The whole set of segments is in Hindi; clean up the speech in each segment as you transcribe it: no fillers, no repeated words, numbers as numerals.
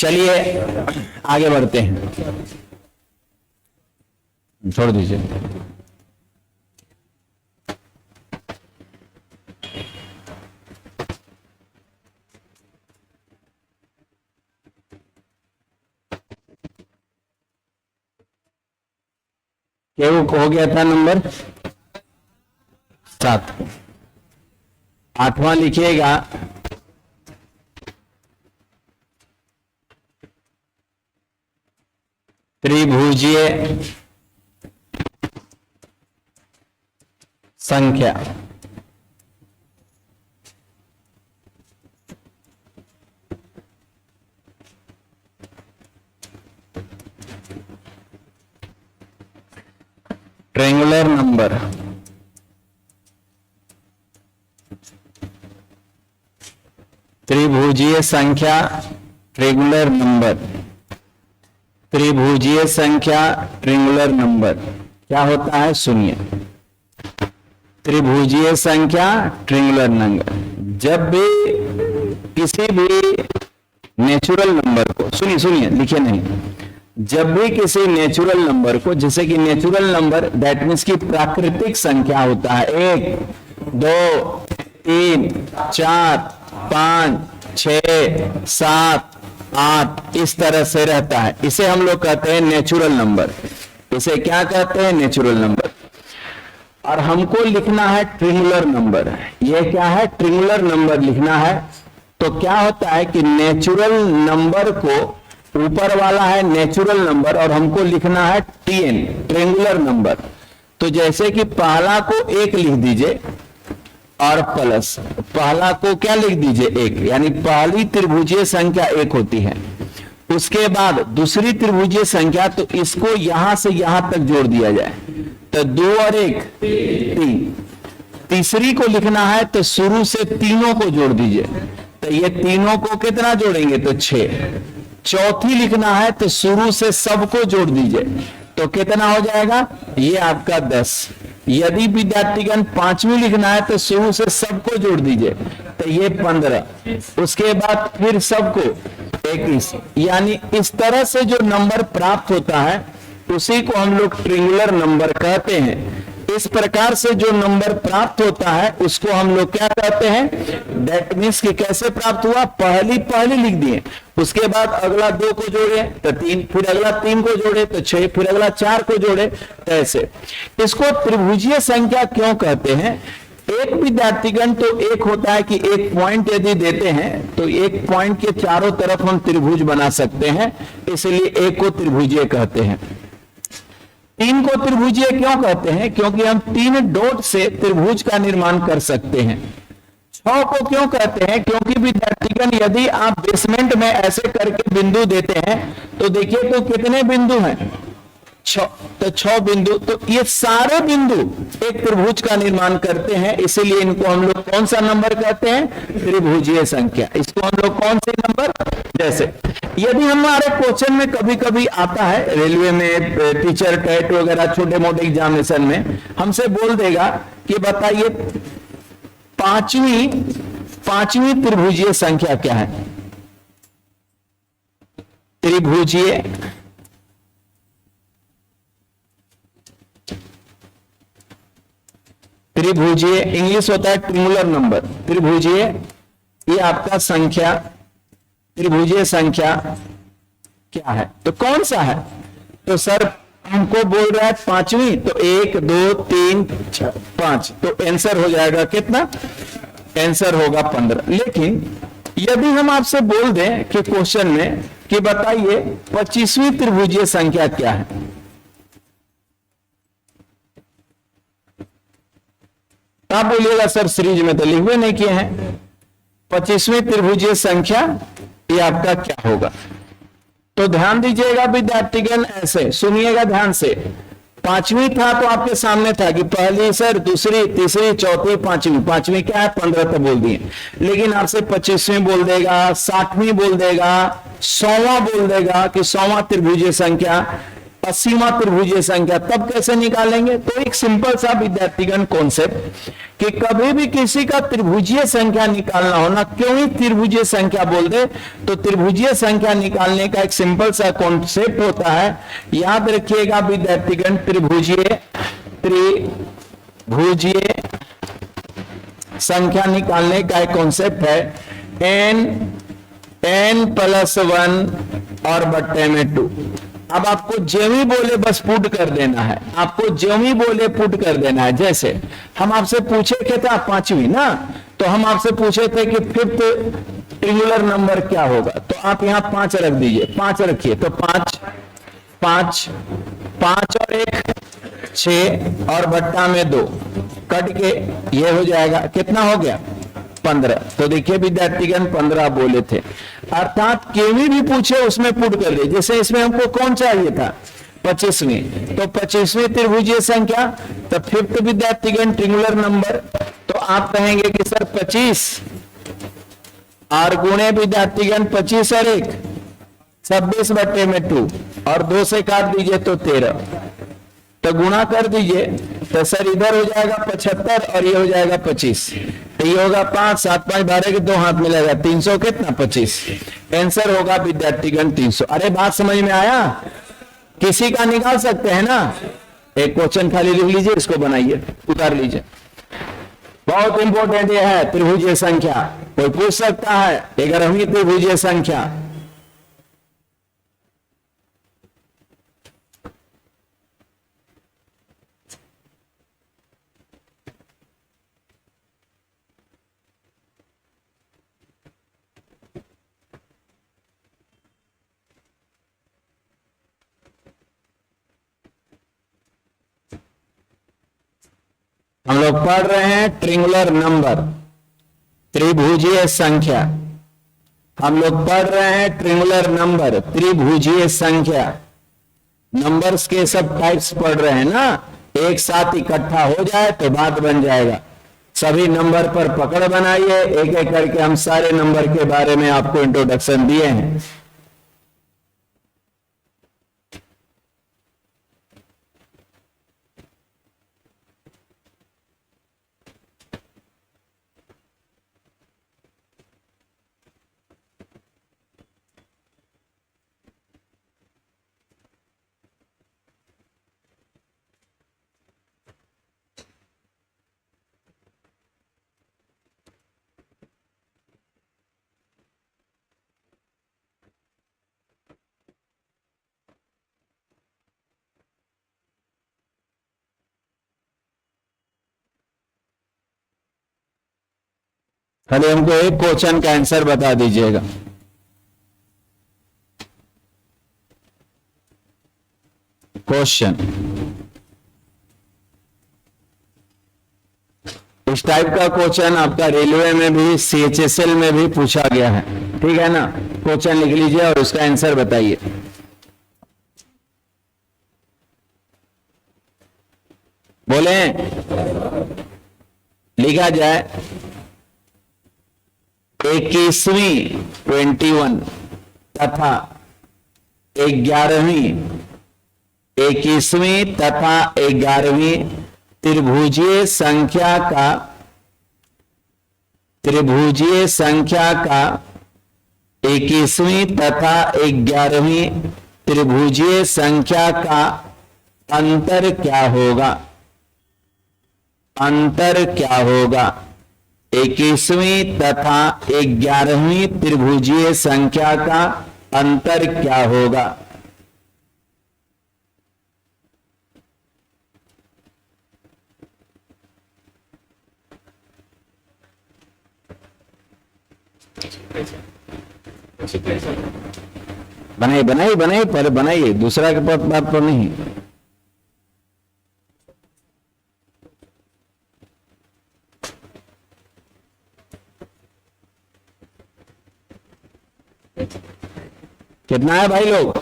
चलिए आगे बढ़ते हैं, छोड़ दीजिए। क्या वो हो गया था नंबर 7। 8वां लिखिएगा, त्रिभुजीय संख्या। Triangular number. त्रिभुजीय संख्या, ट्रायंगुलर नंबर। त्रिभुजीय संख्या, ट्रायंगुलर नंबर क्या होता है सुनिए। त्रिभुजीय संख्या, ट्रायंगुलर नंबर, जब भी किसी भी नेचुरल नंबर को, सुनिए सुनिए लिखे नहीं, जब भी किसी नेचुरल नंबर को, जैसे कि नेचुरल नंबर दैट मीन्स की प्राकृतिक संख्या होता है, 1 2 3 4 5 6 7 8 इस तरह से रहता है, इसे हम लोग कहते हैं नेचुरल नंबर। इसे क्या कहते हैं? Natural number. और हमको लिखना है ट्रायंगुलर नंबर। ये क्या है? ट्रायंगुलर नंबर लिखना है। तो क्या होता है कि नेचुरल नंबर को, ऊपर वाला है नेचुरल नंबर और हमको लिखना है TN, ट्रायंगुलर नंबर। तो जैसे कि पहला को 1 लिख दीजिए और प्लस पहला को क्या लिख दीजिए? 1, यानी पहली त्रिभुजीय संख्या 1 होती है। उसके बाद दूसरी त्रिभुजीय संख्या, तो इसको यहां से यहां तक जोड़ दिया जाए, तो 2 और 1 3। तीसरी को लिखना है तो शुरू से तीनों को जोड़ दीजिए, तो ये तीनों को कितना जोड़ेंगे? तो 6। चौथी लिखना है तो शुरू से सबको जोड़ दीजिए, तो कितना हो जाएगा? ये आपका 10। यदि विद्यार्थीगण 5वीं लिखना है तो शुरू से सबको जोड़ दीजिए, तो ये 15। उसके बाद फिर सबको 21। यानी इस तरह से जो नंबर प्राप्त होता है उसी को हम लोग ट्रायंगुलर नंबर कहते हैं। इस प्रकार से जो नंबर प्राप्त होता है उसको हम लोग क्या कहते हैं? दैट मीन्स कि कैसे प्राप्त हुआ? पहली लिख दिए, उसके बाद अगला 2 को जोड़े तो 3, फिर अगला 3 को जोड़े तो 6, फिर अगला 4 को जोड़े, तो ऐसे। इसको त्रिभुजीय संख्या क्यों कहते हैं? एक विद्यार्थीगण तो एक होता है कि एक पॉइंट यदि देते हैं तो एक पॉइंट के चारों तरफ हम त्रिभुज बना सकते हैं, इसलिए एक को त्रिभुजीय कहते हैं। 3 को त्रिभुजीय क्यों कहते हैं? क्योंकि हम 3 डॉट से त्रिभुज का निर्माण कर सकते हैं। 6 को क्यों कहते हैं? क्योंकि विद्यार्थीगण यदि आप बेसमेंट में ऐसे करके बिंदु देते हैं तो देखिए तो कितने बिंदु हैं? 6। तो 6 बिंदु, तो ये सारे बिंदु एक त्रिभुज का निर्माण करते हैं, इसीलिए इनको हम लोग कौन सा नंबर कहते हैं? त्रिभुजीय संख्या। इसको हम लोग कौन से नंबर? जैसे यदि हमारे क्वेश्चन में कभी कभी आता है, रेलवे में, टीचर टेट वगैरह छोटे मोटे एग्जामिनेशन में हमसे बोल देगा कि बताइए पांचवी त्रिभुजीय संख्या क्या है? त्रिभुजीय इंग्लिश होता है ट्रायंगुलर नंबर। त्रिभुजीय ये आपका संख्या, त्रिभुजीय संख्या क्या है? तो कौन सा है? तो सर हमको बोल रहा है 5वीं, तो 1 2 3 4 5, तो आंसर हो जाएगा कितना? आंसर होगा 15। लेकिन यदि हम आपसे बोल दें कि क्वेश्चन में कि बताइए 25वीं त्रिभुजीय संख्या क्या है? आप बोलिएगा सर सीरीज में तो लिखे नहीं किए हैं। 25वीं त्रिभुजीय संख्या ये आपका क्या होगा? तो ध्यान दीजिएगा विद्यार्थीगण, ऐसे सुनिएगा ध्यान से। 5वीं था तो आपके सामने था कि पहली सर, दूसरी, तीसरी, चौथी, 5वीं। 5वीं क्या है? 15 तो बोल दिए। लेकिन आपसे 25वीं बोल देगा, 60वीं बोल देगा, 100वां बोल देगा कि 100वां त्रिभुजीय संख्या, असीमा त्रिभुजीय संख्या, तब कैसे निकालेंगे? तो एक सिंपल सा विद्यार्थीगण कॉन्सेप्ट कि कभी भी किसी का त्रिभुजीय संख्या निकालना हो ना, क्यों ही त्रिभुजीय संख्या बोल दे, तो त्रिभुजीय संख्या निकालने का एक सिंपल सा कॉन्सेप्ट होता है, याद रखिएगा विद्यार्थीगण, त्रिभुजीय संख्या निकालने का एक कॉन्सेप्ट है n प्लस 1 और बट्टे में 2। अब आपको ज्यों ही बोले बस पुट कर देना है, आपको ज्यों ही बोले पुट कर देना है। जैसे हम आपसे पूछे थे था पांचवी ना, तो हम आपसे पूछे थे कि फिफ्थ ट्रिंगुलर नंबर क्या होगा, तो आप यहां 5 रख दीजिए, 5 रखिए, तो 5 5 5 और 1 6 और बट्टा में 2 कट के ये हो जाएगा, कितना हो गया? 15। तो देखिए विद्यार्थीगण 15 बोले थे, अर्थात केवी भी पूछे उसमें पुट कर दे। जैसे इसमें हमको कौन चाहिए था? 25वीं, तो 25वीं त्रिभुजीय संख्या, तो फिफ्थ विद्यार्थीगण ट्रिंगुलर नंबर, तो आप कहेंगे कि सर 25 और गुणे विद्यार्थीगण 25 और 1 26 बट्टे में 2 और 2 से काट दीजिए तो 13, तो गुणा कर दीजिए, तो सर इधर हो जाएगा 75 और ये हो जाएगा 25, तो ये होगा 5 7 5 12 के 2 हाथ मिलेगा 300 कितना? 25। आंसर होगा विद्यार्थीगण 300। अरे बात समझ में आया? किसी का निकाल सकते हैं ना? एक क्वेश्चन खाली लिख लीजिए, इसको बनाइए, उतार लीजिए। बहुत इंपॉर्टेंट ये है त्रिभुजीय संख्या, कोई पूछ सकता है 11वीं त्रिभुजीय संख्या। हम लोग पढ़ रहे हैं ट्रिंगुलर नंबर, त्रिभुजीय संख्या। हम लोग पढ़ रहे हैं ट्रिंगुलर नंबर, त्रिभुजीय संख्या। नंबर्स के सब टाइप्स पढ़ रहे हैं ना, एक साथ इकट्ठा हो जाए तो बात बन जाएगा। सभी नंबर पर पकड़ बनाइए, एक एक करके हम सारे नंबर के बारे में आपको इंट्रोडक्शन दिए हैं। खाली हमको एक क्वेश्चन का आंसर बता दीजिएगा। क्वेश्चन इस टाइप का क्वेश्चन आपका रेलवे में भी, CHSL में भी पूछा गया है, ठीक है ना? क्वेश्चन लिख लीजिए और उसका आंसर बताइए। बोले लिखा जाए 21वीं 21 तथा 11वीं 21वीं तथा 11वीं त्रिभुजीय संख्या का 21वीं तथा 11वीं त्रिभुजीय संख्या का अंतर क्या होगा? अंतर क्या होगा? 21वीं तथा 11वीं त्रिभुजीय संख्या का अंतर क्या होगा? बनाइए बनाइए बनाइए, पहले बनाइए, दूसरा के बात पर नहीं। कितना है भाई लोग?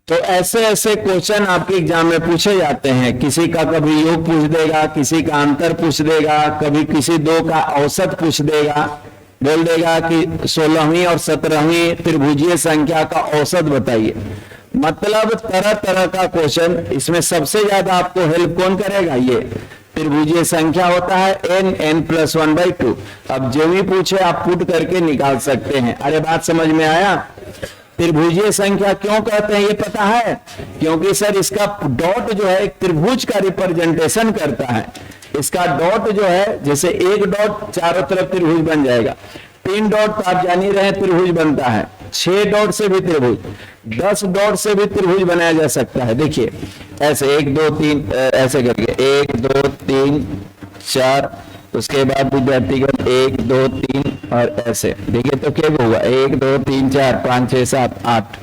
तो ऐसे ऐसे क्वेश्चन आपके एग्जाम में पूछे जाते हैं। किसी का कभी योग पूछ देगा, किसी का अंतर पूछ देगा, कभी किसी दो का औसत पूछ देगा, बोल देगा कि 16वीं और 17वीं त्रिभुजीय संख्या का औसत बताइए। मतलब तरह तरह का क्वेश्चन, इसमें सबसे ज्यादा आपको हेल्प कौन करेगा? ये त्रिभुजीय संख्या होता है n+1/2। अब जो भी पूछे आप पुट करके निकाल सकते हैं। अरे बात समझ में आया? त्रिभुजीय संख्या क्यों कहते हैं ये पता है? क्योंकि सर इसका डॉट जो है एक त्रिभुज का रिप्रेजेंटेशन करता है। इसका डॉट जो है, जैसे एक डॉट चारों तरफ त्रिभुज बन जाएगा, 3 डॉट तो आप जान ही रहे त्रिभुज बनता है, 6 डॉट से भी त्रिभुज, 10 डॉट से भी त्रिभुज बनाया जा सकता है। देखिए ऐसे 1 2 3 ऐसे करके 1 2 3 4, उसके बाद विद्यार्थीगण 1 2 3 और ऐसे देखिए तो क्या होगा? 1 2 3 4 5 6 7 8।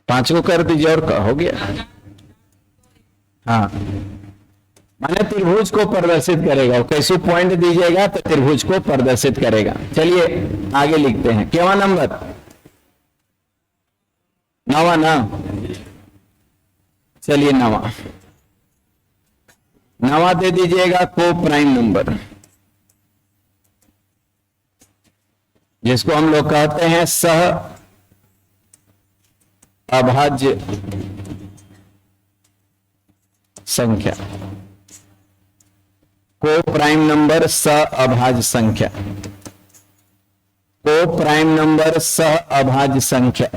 पांच को कर दीजिए और हो गया। हाँ, माने त्रिभुज को प्रदर्शित करेगा। कैसे पॉइंट दीजिएगा तो त्रिभुज को प्रदर्शित करेगा। चलिए आगे लिखते हैं। केवा नंबर? 9वां ना? चलिए 9वां दे दीजिएगा को प्राइम नंबर, जिसको हम लोग कहते हैं सह अभाज्य संख्या। को प्राइम नंबर सह अभाज्य संख्या, को प्राइम नंबर सह अभाज्य संख्या,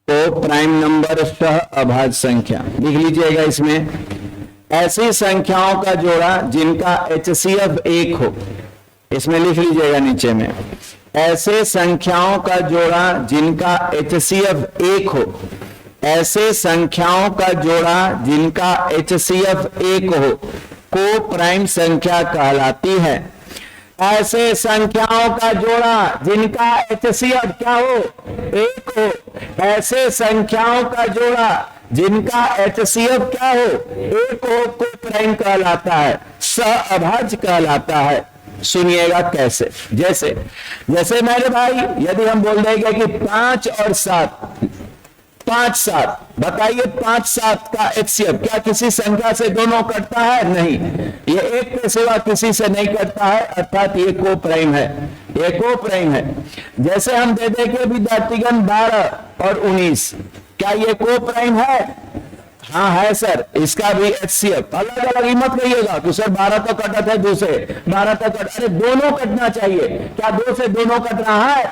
को प्राइम नंबर सह अभाज्य संख्या लिख लीजिएगा। इसमें ऐसी संख्याओं का जोड़ा जिनका HCF 1 हो, इसमें लिख लीजिएगा नीचे में, ऐसे संख्याओं का जोड़ा जिनका HCF 1 हो, ऐसे संख्याओं का जोड़ा जिनका HCF 1 हो को प्राइम संख्या कहलाती है। ऐसे संख्याओं का जोड़ा जिनका HCF क्या हो? 1 हो, ऐसे संख्याओं का जोड़ा जिनका HCF क्या हो? 1 हो को प्राइम कहलाता है, सह अभाज्य कहलाता है। सुनिएगा कैसे? जैसे जैसे मेरे भाई यदि हम बोल देंगे कि 5 और 7, 5 7, बताइए 5 7 का HCF क्या किसी संख्या से दोनों कटता है? नहीं, ये एक के सिवा किसी से नहीं कटता है, अर्थात ये को प्राइम है, ये को प्राइम है। जैसे हम दे देंगे विद्यार्थीगण 12 और 19, क्या ये को प्राइम है? हाँ है सर, इसका भी HCF अलग अलग मत कहिएगा कि सर 12 तो कटा था, 2 से 12 तो कट, अरे दोनों कटना चाहिए। क्या 2 से दोनों कट रहा है?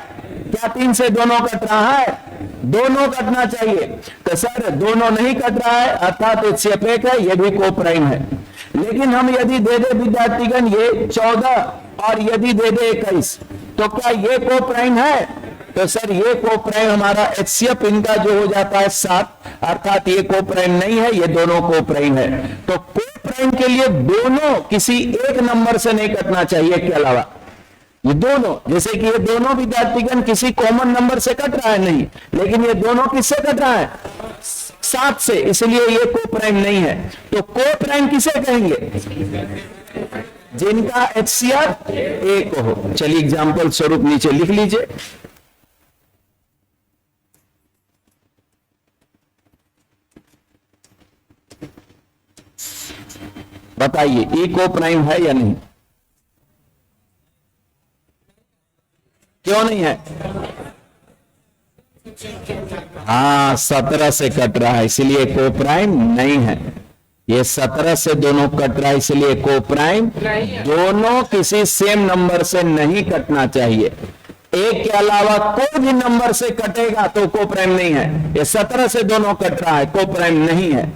क्या 3 से दोनों कट रहा है? दोनों कटना चाहिए। तो सर दोनों नहीं कट रहा है, अर्थात HCF 1 है, ये भी को प्राइम है। लेकिन हम यदि दे दे विद्यार्थीगण ये 14 और यदि दे दे 21, तो क्या ये को प्राइम है? तो सर ये को प्राइम हमारा HCF इनका जो हो जाता है 7, अर्थात ये को प्राइम नहीं है, ये दोनों को प्राइम है। तो को प्राइम के लिए दोनों किसी एक नंबर से नहीं कटना चाहिए के अलावा, ये दोनों, जैसे कि ये दोनों विद्यार्थीगण किसी कॉमन नंबर से कट रहा है नहीं, लेकिन ये दोनों किससे कट रहा है? 7 से, इसलिए ये को प्राइम नहीं है। तो को प्राइम किसे कहेंगे? जिनका HCF 1 हो। चलिए एग्जाम्पल स्वरूप नीचे लिख लीजिए। बताइए ई को प्राइम है या नहीं? क्यों नहीं है? हाँ 17 से कट रहा है, इसलिए को प्राइम नहीं है। ये 17 से दोनों कट रहा है, इसलिए को प्राइम, दोनों किसी सेम नंबर से नहीं कटना चाहिए। एक के अलावा कोई भी नंबर से कटेगा तो को प्राइम नहीं है। ये 17 से दोनों कट रहा है, को प्राइम नहीं है।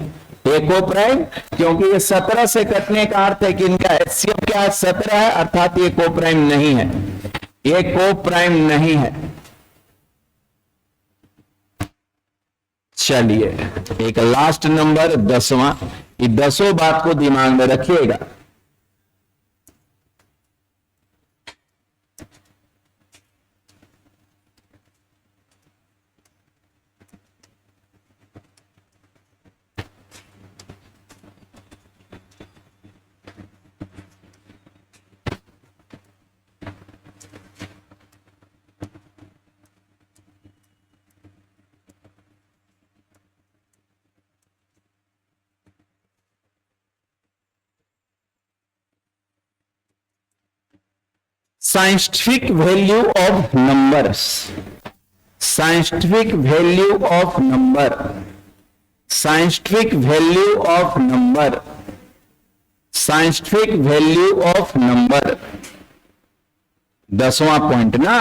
ये को प्राइम, क्योंकि ये 17 से कटने का अर्थ है कि इनका HCF क्या है? 17 है, अर्थात ये को प्राइम नहीं है, ये को प्राइम नहीं है। चलिए एक लास्ट नंबर 10वां, ये 10 बात को दिमाग में रखिएगा। Scientific value of numbers, scientific value of number, scientific value of number, scientific value of number, 10वां पॉइंट ना।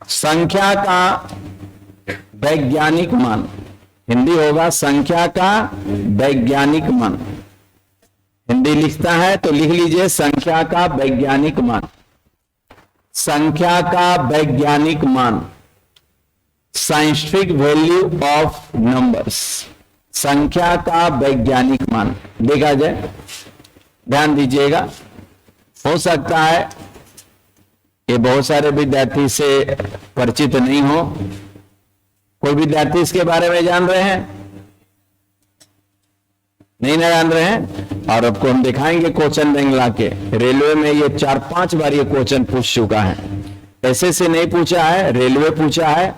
संख्या का वैज्ञानिक मान, हिंदी होगा संख्या का वैज्ञानिक मान। हिंदी लिखता है तो लिख लीजिए संख्या का वैज्ञानिक मान, संख्या का वैज्ञानिक मान, साइंटिफिक वैल्यू ऑफ नंबर्स, संख्या का वैज्ञानिक मान। देखा जाए, ध्यान दीजिएगा, हो सकता है ये बहुत सारे विद्यार्थी से परिचित नहीं हो। कोई विद्यार्थी इसके बारे में जान रहे हैं? नहीं ना जान रहे हैं? और आपको हम दिखाएंगे क्वेश्चन बैंक ला के। रेलवे में ये 4-5 बार ये क्वेश्चन पूछ चुका है। ऐसे से नहीं पूछा है, रेलवे पूछा है।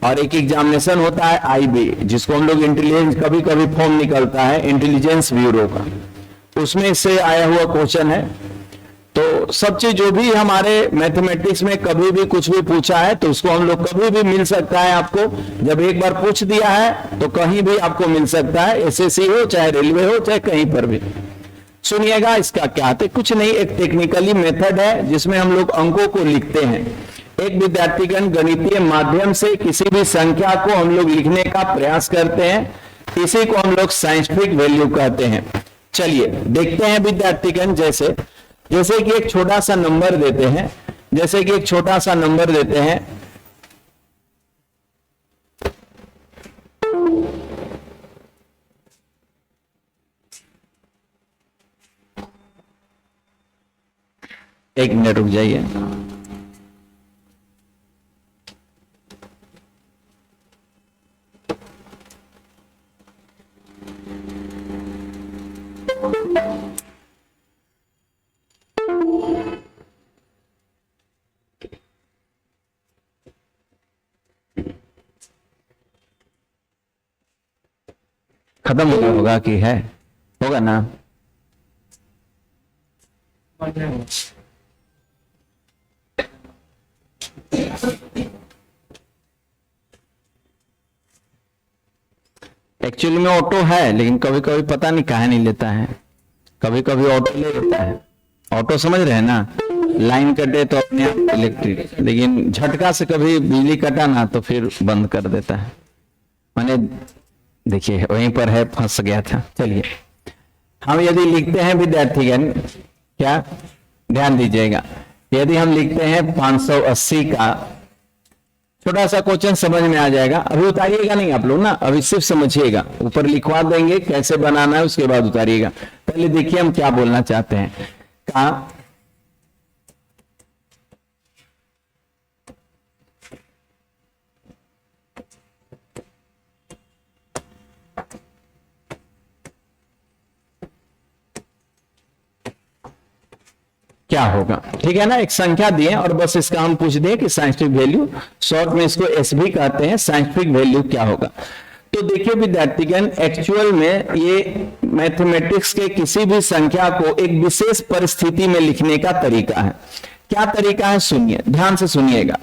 और एक एग्जामिनेशन होता है आईबी, जिसको हम लोग इंटेलिजेंस, कभी कभी फॉर्म निकलता है इंटेलिजेंस ब्यूरो का, उसमें से आया हुआ क्वेश्चन है। तो सब चीज जो भी हमारे मैथमेटिक्स में कभी भी कुछ भी पूछा है तो उसको हम लोग कभी भी मिल सकता है आपको। जब एक बार पूछ दिया है तो कहीं भी आपको मिल सकता है, एसएससी हो चाहे रेलवे हो चाहे कहीं पर भी। सुनिएगा इसका क्या है, कुछ नहीं, एक टेक्निकली मेथड है जिसमें हम लोग अंकों को लिखते हैं। एक विद्यार्थीगण गणितीय माध्यम से किसी भी संख्या को हम लोग लिखने का प्रयास करते हैं, इसी को हम लोग साइंटिफिक वैल्यू कहते हैं। चलिए देखते हैं विद्यार्थीगण, जैसे कि एक छोटा सा नंबर देते हैं, जैसे कि एक छोटा सा नंबर देते हैं, एक मिनट रुक जाइए। खत्म हो गया होगा कि है, होगा ना? एक्चुअली में ऑटो है, लेकिन कभी कभी पता नहीं काहे नहीं लेता है, कभी कभी ऑटो ले लेता है। ऑटो समझ रहे हैं ना, लाइन कटे तो अपने आप इलेक्ट्रिक, लेकिन झटका से कभी बिजली कटा ना तो फिर बंद कर देता है। मैंने देखिए वहीं पर है, फंस गया था। चलिए हम यदि लिखते हैं विद्यार्थीगण, क्या ध्यान दीजिएगा, यदि हम लिखते हैं 580 का, छोटा सा क्वेश्चन समझ में आ जाएगा। अभी उतारिएगा नहीं आप लोग ना, अभी सिर्फ समझिएगा, ऊपर लिखवा देंगे कैसे बनाना है, उसके बाद उतारिएगा। पहले देखिए हम क्या बोलना चाहते हैं। का क्या होगा, ठीक है ना। एक संख्या दिए और बस इसका हम पूछ दें कि साइंटिफिक वैल्यू, शॉर्ट में इसको एस भी कहते हैं, साइंटिफिक वैल्यू क्या होगा। तो देखिए विद्यार्थीगण, एक्चुअल में ये मैथमेटिक्स के किसी भी संख्या को एक विशेष परिस्थिति में लिखने का तरीका है। क्या तरीका है, सुनिए, ध्यान से सुनिएगा।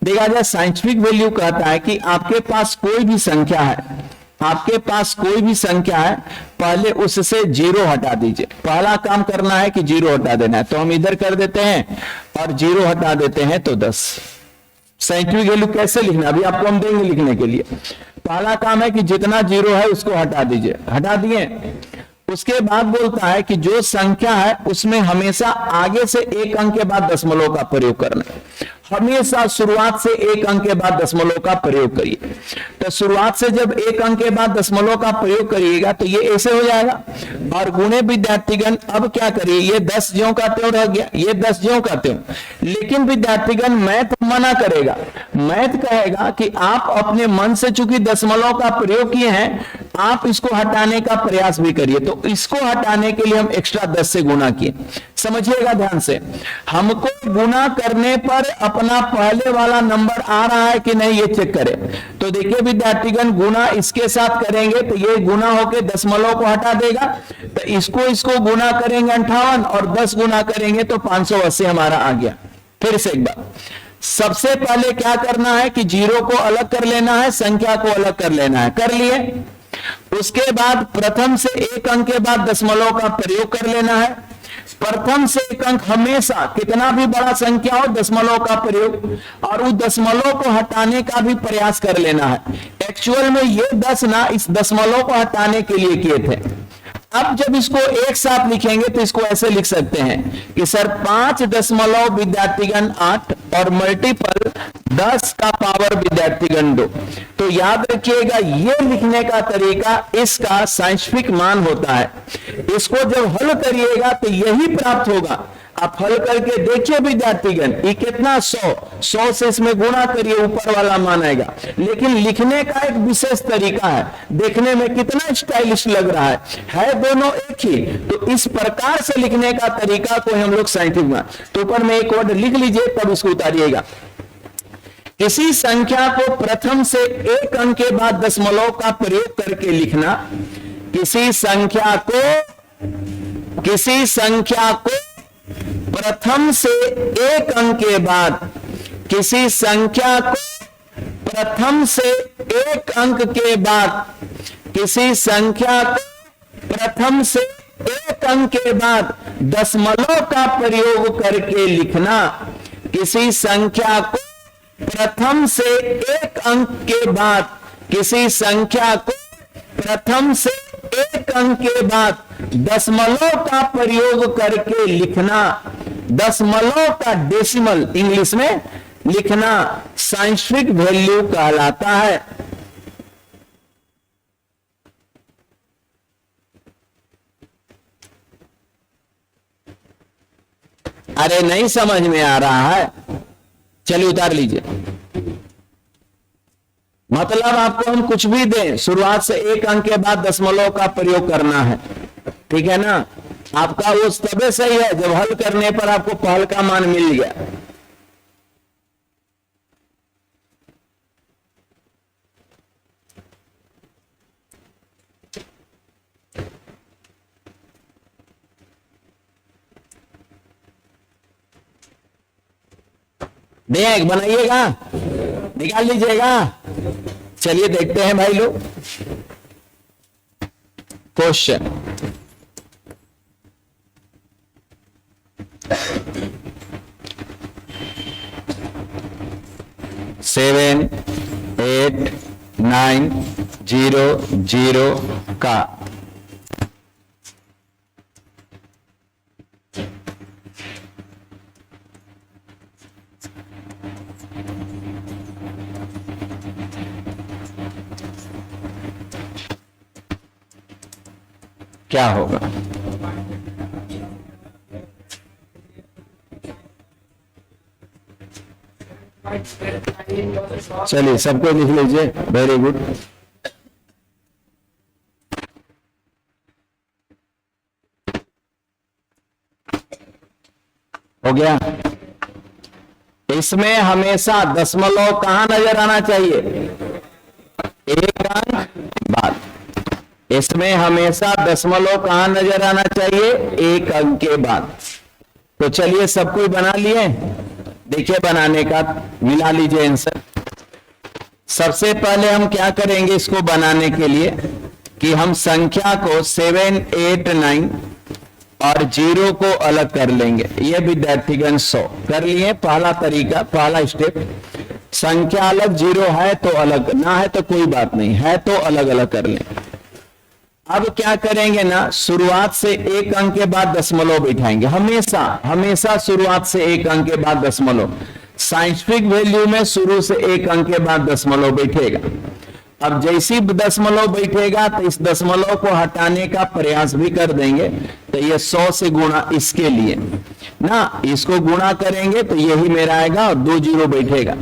देखा जाए साइंटिफिक वैल्यू कहता है कि आपके पास कोई भी संख्या है, आपके पास कोई भी संख्या है, पहले उससे 0 हटा दीजिए। पहला काम करना है कि 0 हटा देना है, तो हम इधर कर देते हैं और 0 हटा देते हैं तो 10। साइंटिफिक वैल्यू कैसे लिखना, अभी आपको हम देंगे लिखने के लिए। पहला काम है कि जितना 0 है उसको हटा दीजिए, हटा दिए। उसके बाद बोलता है कि जो संख्या है उसमें हमेशा आगे से 1 अंक के बाद दशमलव का प्रयोग करना है। हमेशा शुरुआत से 1 अंक के बाद दशमलव का प्रयोग करिए। तो शुरुआत से जब 1 अंक के बाद दशमलव का प्रयोग करिएगा तो ये ऐसे हो जाएगा। और गुणे विद्यार्थीगण, अब क्या करिए, ये 10 ज्यों का त्यों रह गया, ये 10 ज्यों का त्यों। लेकिन विद्यार्थीगण मैथ मना करेगा, मैथ कहेगा कि आप अपने मन से चूंकि दशमलव का प्रयोग किए हैं, आप इसको हटाने का प्रयास भी करिए। तो इसको हटाने के लिए हम एक्स्ट्रा 10 से गुना किए। समझिएगा ध्यान से, हमको गुना करने पर अपना पहले वाला नंबर आ रहा है कि नहीं ये चेक करें। तो देखिए विद्यार्थीगण, गुना इसके साथ करेंगे तो ये गुना होके दशमलव को हटा देगा, तो इसको गुना करेंगे 58 और 10 गुना करेंगे तो 580 हमारा आ गया। फिर से एक बार, सबसे पहले क्या करना है कि जीरो को अलग कर लेना है, संख्या को अलग कर लेना है, कर लिए। उसके बाद प्रथम से एक अंक के बाद दशमलव का प्रयोग कर लेना है। प्रथम से एक अंक हमेशा कितना भी बड़ा संख्या हो दशमलव का प्रयोग, और उस दशमलव को हटाने का भी प्रयास कर लेना है। एक्चुअल में ये 10 ना इस दशमलव को हटाने के लिए किए थे। अब जब इसको एक साथ लिखेंगे तो इसको ऐसे लिख सकते हैं कि सर 5 दशमलव विद्यार्थीगण 8 और मल्टीपल 10 का पावर विद्यार्थीगण 2। तो याद रखिएगा, ये लिखने का तरीका इसका साइंटिफिक मान होता है। इसको जब हल करिएगा तो यही प्राप्त होगा। आप हल करके देखिए विद्यार्थीगण, ये कितना 100 से इसमें गुणा करिए, ऊपर वाला मान आएगा। लेकिन लिखने का एक विशेष तरीका है, देखने में कितना स्टाइलिश लग रहा है दोनों एक ही। तो इस प्रकार से लिखने का तरीका को हम लोग साइंटिफिक मान। तो ऊपर में एक वर्ड लिख लीजिए, तब इसको उतारिएगा। किसी संख्या को प्रथम से एक अंक के बाद दशमलव का प्रयोग करके लिखना। किसी संख्या को प्रथम से एक अंक के बाद, किसी संख्या को प्रथम से एक अंक के बाद, किसी संख्या को प्रथम से एक अंक के बाद दशमलव का प्रयोग करके लिखना। किसी संख्या को प्रथम से एक अंक के बाद, किसी संख्या को प्रथम से एक अंक के बाद दशमलव का प्रयोग करके लिखना। दशमलव का डेसिमल इंग्लिश में लिखना साइंटिफिक वैल्यू कहलाता है। अरे नहीं समझ में आ रहा है, चलिए उतार लीजिए। मतलब आपको हम कुछ भी दें, शुरुआत से एक अंक के बाद दशमलव का प्रयोग करना है, ठीक है ना। आपका वो तबे सही है जब हल करने पर आपको पहल का मान मिल गया। देख बनाइएगा, निकाल लीजिएगा। चलिए देखते हैं भाई लोग क्वेश्चन। सेवन 8 9 0 0 का क्या होगा? चलिए सबको लिख लीजिए, वेरी गुड। हो गया। इसमें हमेशा दशमलव कहां नजर आना चाहिए? एक अंक बाद। इसमें हमेशा दशमलव कहां नजर आना चाहिए? एक अंक के बाद। तो चलिए सब कोई बना लिए, देखिए बनाने का, मिला लीजिए आंसर। सबसे पहले हम क्या करेंगे इसको बनाने के लिए कि हम संख्या को 7 8 9 और 0 को अलग कर लेंगे। ये विद्यार्थीगण 100 कर लिए। पहला तरीका, पहला स्टेप, संख्या अलग 0 है तो अलग, ना है तो कोई बात नहीं, है तो अलग अलग कर लें। अब क्या करेंगे ना, शुरुआत से एक अंक के बाद दशमलव बिठाएंगे। हमेशा हमेशा शुरुआत से एक अंक के बाद दशमलव। साइंटिफिक वैल्यू में शुरू से एक अंक के बाद दशमलव बैठेगा। अब जैसी दशमलव बैठेगा तो इस दशमलव को हटाने का प्रयास भी कर देंगे। तो ये 100 से गुणा इसके लिए ना, इसको गुणा करेंगे तो यही मेरा आएगा और 2 0 बैठेगा।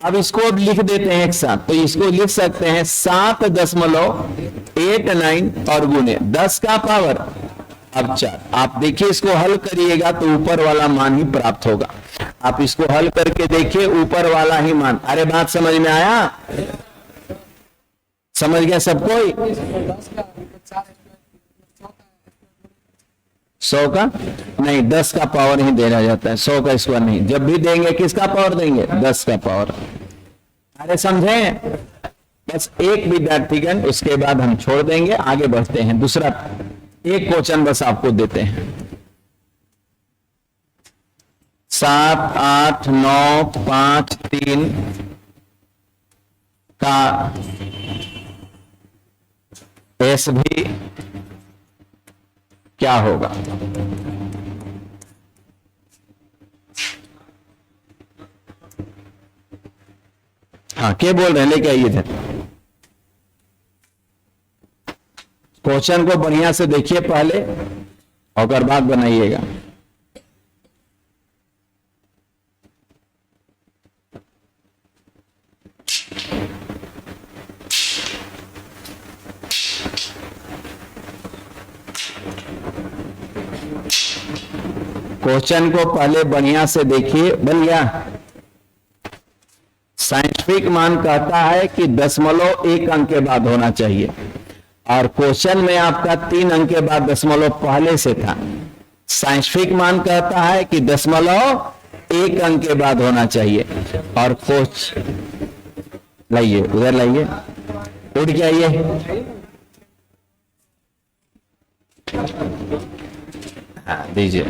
अब इसको अब लिख देते हैं एक साथ, तो इसको लिख सकते हैं 7.89 और गुने 10 का पावर अब 4। आप देखिए इसको हल करिएगा तो ऊपर वाला मान ही प्राप्त होगा। आप इसको हल करके देखिए, ऊपर वाला ही मान। अरे बात समझ में आया? समझ गया सब कोई? 100 का नहीं, 10 का पावर ही देना जाता है, 100 का स्क्वायर नहीं। जब भी देंगे किसका पावर देंगे? 10 का पावर। अरे समझे? बस एक विद्यार्थीगण, उसके बाद हम छोड़ देंगे, आगे बढ़ते हैं। दूसरा एक क्वेश्चन बस आपको देते हैं। 7, 8, 9, 5, 3 का एस भी क्या होगा? हाँ, क्या बोल रहे हैं? लेके आइए इधर। क्वेश्चन को बढ़िया से देखिए पहले और बाद बनाइएगा। क्वेश्चन को पहले बढ़िया से देखिए। बन गया? साइंटिफिक मान कहता है कि 0.1 अंक के बाद होना चाहिए, और क्वेश्चन में आपका 3 अंक के बाद दशमलव पहले से था। साइंटिफिक मान कहता है कि 0.1 अंक के बाद होना चाहिए, और लाइए उधर, लाइए, उठ के आइए। हाँ, दीजिए।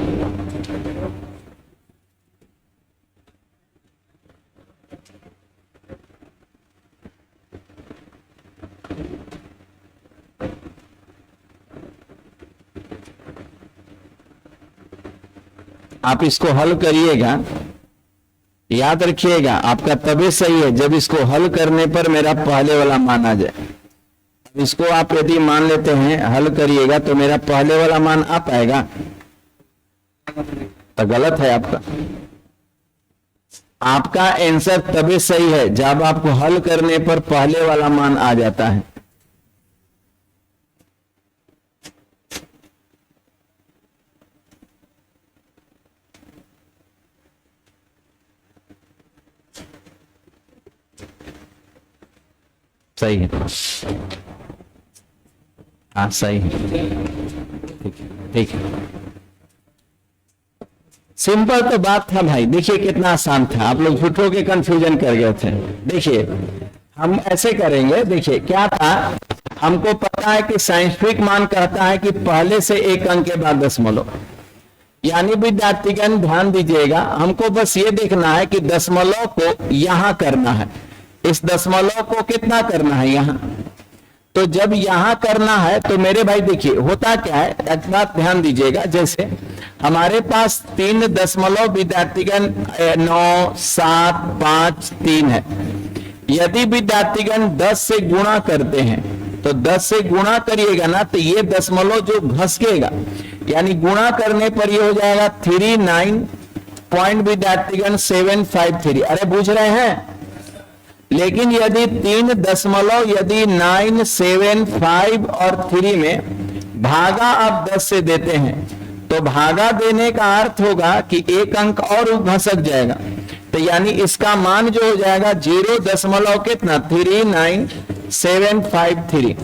आप इसको हल करिएगा, याद रखिएगा, आपका तभी सही है जब इसको हल करने पर मेरा पहले वाला मान आ जाए। इसको आप यदि मान लेते हैं, हल करिएगा तो मेरा पहले वाला मान आ पाएगा, तो गलत है आपका। आपका आंसर तभी सही है जब आपको हल करने पर पहले वाला मान आ जाता है। सही है? हाँ सही है, ठीक है, ठीक है। सिंपल तो बात था भाई। देखिए कितना आसान था, आप लोग झूठों के कंफ्यूजन कर गए थे। देखिए हम ऐसे करेंगे। देखिए क्या था, हमको पता है कि साइंटिफिक मान कहता है कि पहले से 1 अंक के बाद दशमलव, यानी विद्यार्थीगण ध्यान दीजिएगा, हमको बस ये देखना है कि दशमलव को यहां करना है। इस दशमलव को कितना करना है? यहां। तो जब यहां करना है तो मेरे भाई देखिए होता क्या है, एक बात ध्यान दीजिएगा। जैसे हमारे पास 3 दशमलव विद्यार्थीगण 9, 7, 5, 3 है। यदि विद्यार्थीगण 10 से गुणा करते हैं तो 10 से गुणा करिएगा ना, तो ये दशमलव जो घसकेगा, यानी गुणा करने पर ये हो जाएगा 39 पॉइंट विद्यार्थीगण 753। अरे पूछ रहे हैं? लेकिन यदि 3 दशमलव यदि 9, 7, 5 और 3 में भागा आप 10 से देते हैं तो भागा देने का अर्थ होगा कि 1 अंक और घसक जाएगा। तो यानी इसका मान जो हो जाएगा 0 दशमलव कितना 39753।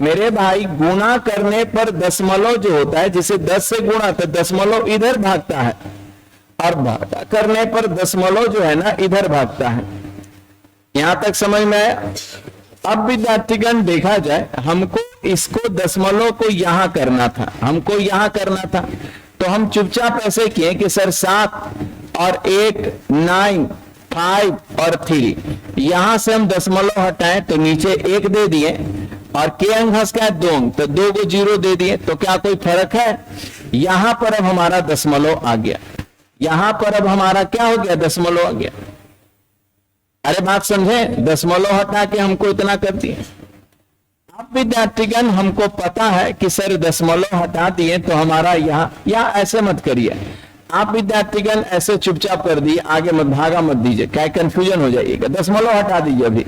मेरे भाई गुणा करने पर दशमलव जो होता है, जिसे 10 से गुणा तो दशमलव इधर भागता है, और भागा करने पर दशमलव जो है ना इधर भागता है। यहां तक समझ में आया? अब विद्यार्थीगण देखा जाए, हमको इसको दशमलव को यहां करना था, हमको यहां करना था, तो हम चुपचाप ऐसे किए कि सर 7 और 8, 9, 5 और 3, यहां से हम दशमलव हटाएं तो नीचे 1 दे दिए, और के अंक घस का 2 अंक, तो 2 को 0 दे दिए। तो क्या कोई फर्क है? यहां पर अब हमारा दशमलव आ गया, यहां पर अब हमारा क्या हो गया? दशमलव आ गया। अरे बात समझे? दशमलव हटा के हमको इतना कर दिए। अब विद्यार्थीगण हमको पता है कि सर दशमलव हटा दिए तो हमारा यहाँ, या ऐसे मत करिए, आप विद्यार्थीगण ऐसे चुपचाप कर दिए, आगे मत भागा मत दीजिए, क्या कंफ्यूजन हो जाइएगा। दशमलव हटा दीजिए अभी,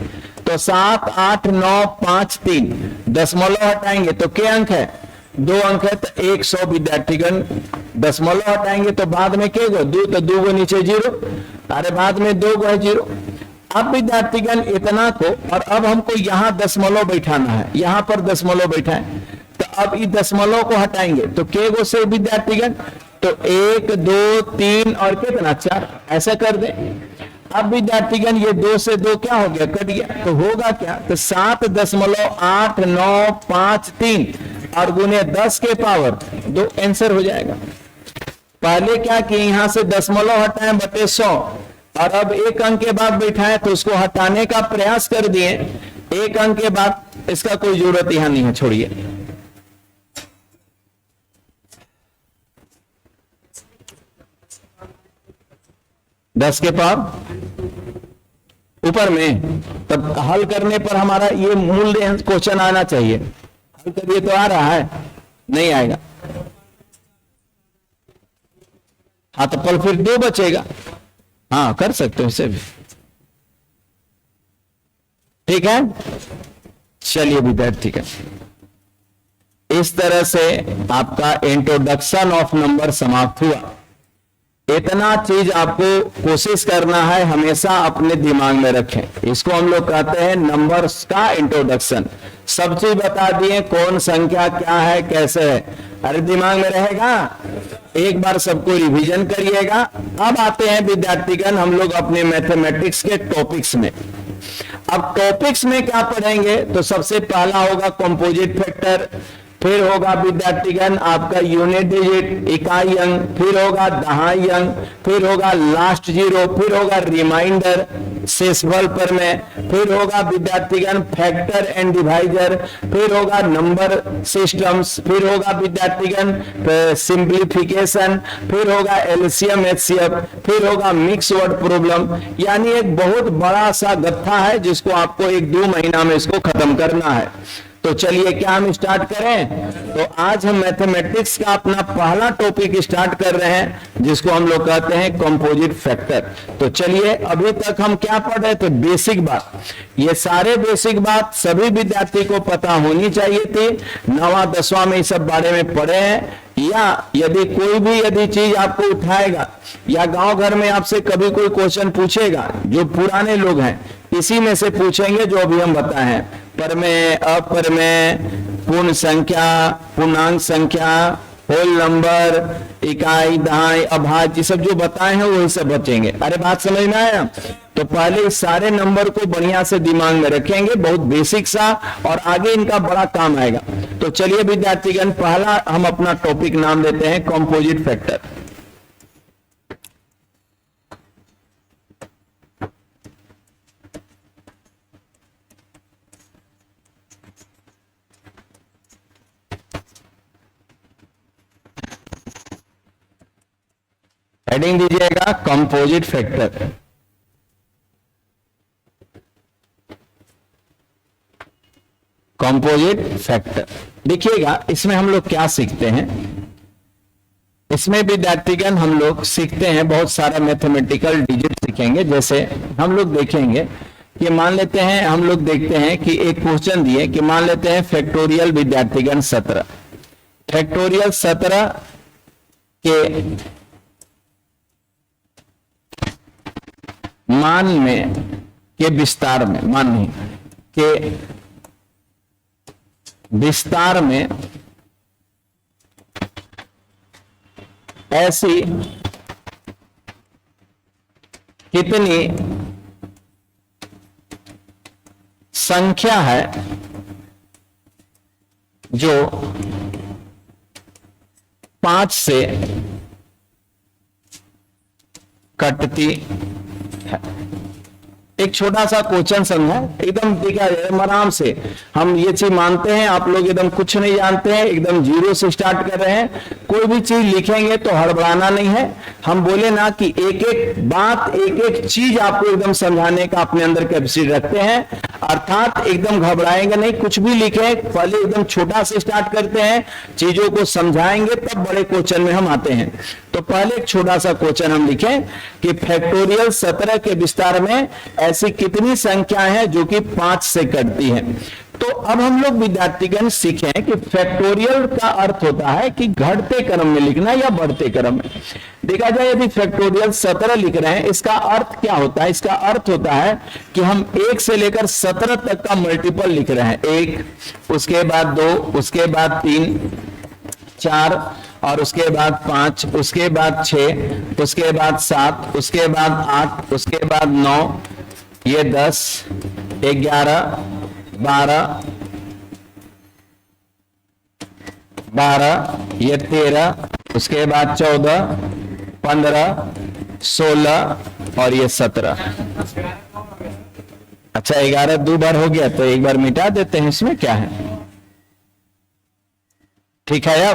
तो 7 8 9 5 3 दशमलव हटाएंगे तो क्या अंक है, 2 अंक है, तो 100 विद्यार्थीगण। दशमलव हटाएंगे तो बाद में क्या गो, 2 तो 2 गो नीचे 0, अरे बाद में 2 गो है 0। अब विद्यार्थीगण इतना को, और अब हमको यहां दशमलव बैठाना है, यहां पर दशमलव बैठाएं, तो अब इस दशमलव को हटाएंगे तो के गो से विद्यार्थीगण, तो 1 2 3 और कितना 4, ऐसा कर दे। अब विद्यार्थीगण ये 2 से 2 क्या हो गया, कट गया, तो होगा क्या, तो 7.895 और गुने 10 के पावर 2 आंसर हो जाएगा। पहले क्या किए, यहां से दशमलव हटाए बटे 100, और अब 1 अंक के बाद बैठाए तो उसको हटाने का प्रयास कर दिए, 1 अंक के बाद, इसका कोई जरूरत यहां नहीं है, छोड़िए। दस के पावर ऊपर में, तब हल करने पर हमारा ये मूल्य क्वेश्चन आना चाहिए। हल करिए तो आ रहा है, नहीं आएगा, हाँ तो पल फिर 2 बचेगा, हाँ कर सकते हो इसे भी, ठीक है। चलिए विद्यार्थी का इस तरह से आपका इंट्रोडक्शन ऑफ नंबर समाप्त हुआ। इतना चीज आपको कोशिश करना है, हमेशा अपने दिमाग में रखें। इसको हम लोग कहते हैं नंबर्स का इंट्रोडक्शन। सब चीज बता दिए, कौन संख्या क्या है कैसे है, अरे दिमाग में रहेगा। एक बार सबको रिवीजन करिएगा। अब आते हैं विद्यार्थीगण हम लोग अपने मैथमेटिक्स के टॉपिक्स में। अब टॉपिक्स में क्या पढ़ेंगे, तो सबसे पहला होगा कंपोजिट फैक्टर, फिर होगा विद्यार्थीगण आपका यूनिट डिजिट इकाई अंक, फिर होगा दहाई अंक, फिर होगा लास्ट जीरो, फिर होगा रिमाइंडर शेषफल पर में, फिर होगा विद्यार्थीगण फैक्टर एंड डिवाइजर, फिर होगा नंबर सिस्टम्स, फिर होगा विद्यार्थीगण सिंप्लीफिकेशन, फिर होगा एलसीएम एचसीएफ, फिर होगा मिक्स वर्ड प्रॉब्लम। यानी एक बहुत बड़ा सा गत्था है जिसको आपको 1-2 महीना में इसको खत्म करना है। तो चलिए क्या हम स्टार्ट करें, तो आज हम मैथमेटिक्स का अपना पहला टॉपिक स्टार्ट कर रहे हैं जिसको हम लोग कहते हैं कंपोजिट फैक्टर। तो चलिए अभी तक हम क्या पढ़ रहे थे, बेसिक बात। ये सारे बेसिक बात सभी विद्यार्थी को पता होनी चाहिए थी। 9वां 10वां में इस सब बारे में पढ़े हैं, या यदि कोई भी यदि चीज आपको उठाएगा या गांव घर में आपसे कभी कोई क्वेश्चन पूछेगा, जो पुराने लोग हैं इसी में से पूछेंगे जो अभी हम बताए हैं, परमेय अपरमेय, पूर्ण संख्या, पूर्णांक संख्या, होल नंबर, इकाई दहाई अभाज्य, सब जो बताए हैं वही सब बचेंगे। अरे बात समझ में आया। तो पहले इस सारे नंबर को बढ़िया से दिमाग में रखेंगे, बहुत बेसिक सा, और आगे इनका बड़ा काम आएगा। तो चलिए विद्यार्थीगण पहला हम अपना टॉपिक नाम देते हैं कंपोजिट फैक्टर। हेडिंग दीजिएगा कंपोजिट फैक्टर। कंपोजिट फैक्टर देखिएगा, इसमें हम लोग क्या सीखते हैं। इसमें विद्यार्थीगण हम लोग सीखते हैं बहुत सारा मैथमेटिकल डिजिट सीखेंगे। जैसे हम लोग देखेंगे कि मान लेते हैं, हम लोग देखते हैं कि एक क्वेश्चन दिए कि मान लेते हैं फैक्टोरियल विद्यार्थीगण 17, फैक्टोरियल 17 के मान में के विस्तार में, मान नहीं के विस्तार में ऐसी कितनी संख्या है जो 5 से कटती है। एक छोटा सा क्वेश्चन समझा, एकदम देखा आराम से। हम ये चीज मानते हैं आप लोग एकदम कुछ नहीं जानते हैं, एकदम जीरो से स्टार्ट कर रहे हैं। कोई भी चीज लिखेंगे तो हड़बड़ाना नहीं है। हम बोले ना कि एक एक बात, एक एक चीज आपको एकदम समझाने का अपने अंदर कैपेसिटी रखते हैं। अर्थात एकदम घबराएंगे नहीं, कुछ भी लिखे पहले एकदम छोटा से स्टार्ट करते हैं, चीजों को समझाएंगे तब बड़े क्वेश्चन में हम आते हैं। तो पहले एक छोटा सा क्वेश्चन हम लिखें कि फैक्टोरियल 17 के विस्तार में ऐसी कितनी संख्याएं हैं जो कि 5 से कटती हैं। तो अब हम लोग विद्यार्थीगण सीखें कि फैक्टोरियल का अर्थ होता है कि घटते क्रम में लिखना या बढ़ते क्रम में। देखा जाए यदि फैक्टोरियल 17 लिख रहे हैं, इसका अर्थ क्या होता है? इसका अर्थ होता है कि हम 1 से लेकर 17 तक का मल्टीपल लिख रहे हैं। 1, उसके बाद 2, उसके बाद 3, 4 और उसके बाद 5, उसके बाद 6, उसके बाद 7, उसके बाद 8, उसके बाद 9, ये 10, 11, 12, ये 13, उसके बाद 14, 15, 16 और ये 17। अच्छा 11 दो बार हो गया तो एक बार मिटा देते हैं, इसमें क्या है, ठीक है।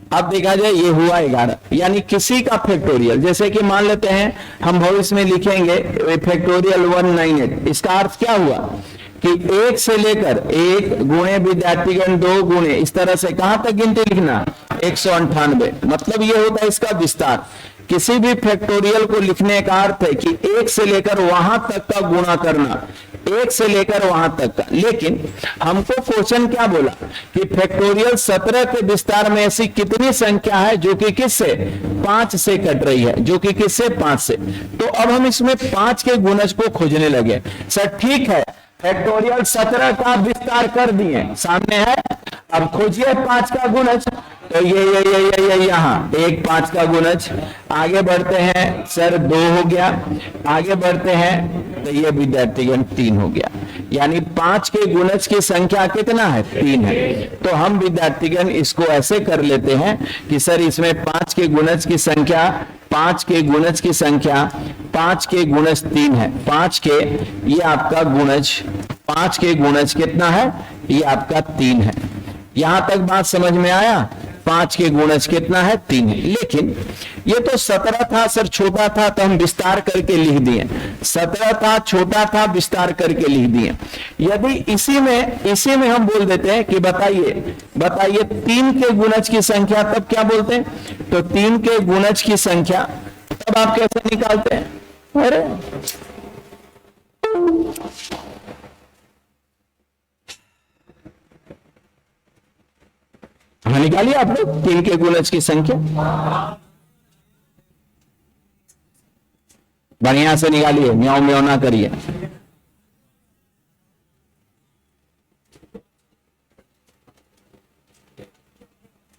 अब देखा जाए ये हुआ 11, यानी किसी का फैक्टोरियल, जैसे कि मान लेते हैं हम भविष्य में लिखेंगे फैक्टोरियल 198, इसका अर्थ क्या हुआ कि 1 से लेकर 1 गुणे विद्यार्थीगण 2 गुणे इस तरह से कहां तक गिनती लिखना, 198। मतलब ये होता है इसका विस्तार। किसी भी फैक्टोरियल को लिखने का अर्थ है कि 1 से लेकर वहां तक का गुणा करना, 1 से लेकर वहां तक का। लेकिन हमको क्वेश्चन क्या बोला कि फैक्टोरियल 17 के विस्तार में ऐसी कितनी संख्या है जो कि किससे 5 से कट रही है, जो कि किससे 5 से। तो अब हम इसमें 5 के गुणज को खोजने लगे। सर ठीक है, फैक्टोरियल 17 का विस्तार कर दिए, सामने है, अब खोजिए 5 का गुणज। तो ये यहाँ 1 5 का गुणज। आगे बढ़ते हैं, सर 2 हो गया। आगे बढ़ते हैं तो ये विद्यार्थीगण 3 हो गया, यानी 5 के गुणज की संख्या कितना है, 3 है। तो हम विद्यार्थीगण इसको ऐसे कर लेते हैं कि सर इसमें 5 के गुणज की संख्या, 5 के गुणज की संख्या, 5 के गुणज 3 है। 5 के ये आपका गुणज, 5 के गुणज कितना है, ये आपका 3 है। यहां तक बात समझ में आया? 5 के गुणज कितना है, 3 है। लेकिन ये तो 17 था सर, छोटा था तो हम विस्तार करके लिख दिए। 17 था, छोटा था, विस्तार करके लिख दिए। यदि इसी में हम बोल देते हैं कि बताइए 3 के गुणज की संख्या, तब क्या बोलते हैं? तो 3 के गुणज की संख्या तब आप कैसे निकालते हैं? अरे हाँ, निकालिए आप लोग 3 के गुणज की संख्या, बढ़िया से निकालिए, म्याऊ म्याऊ ना करिए।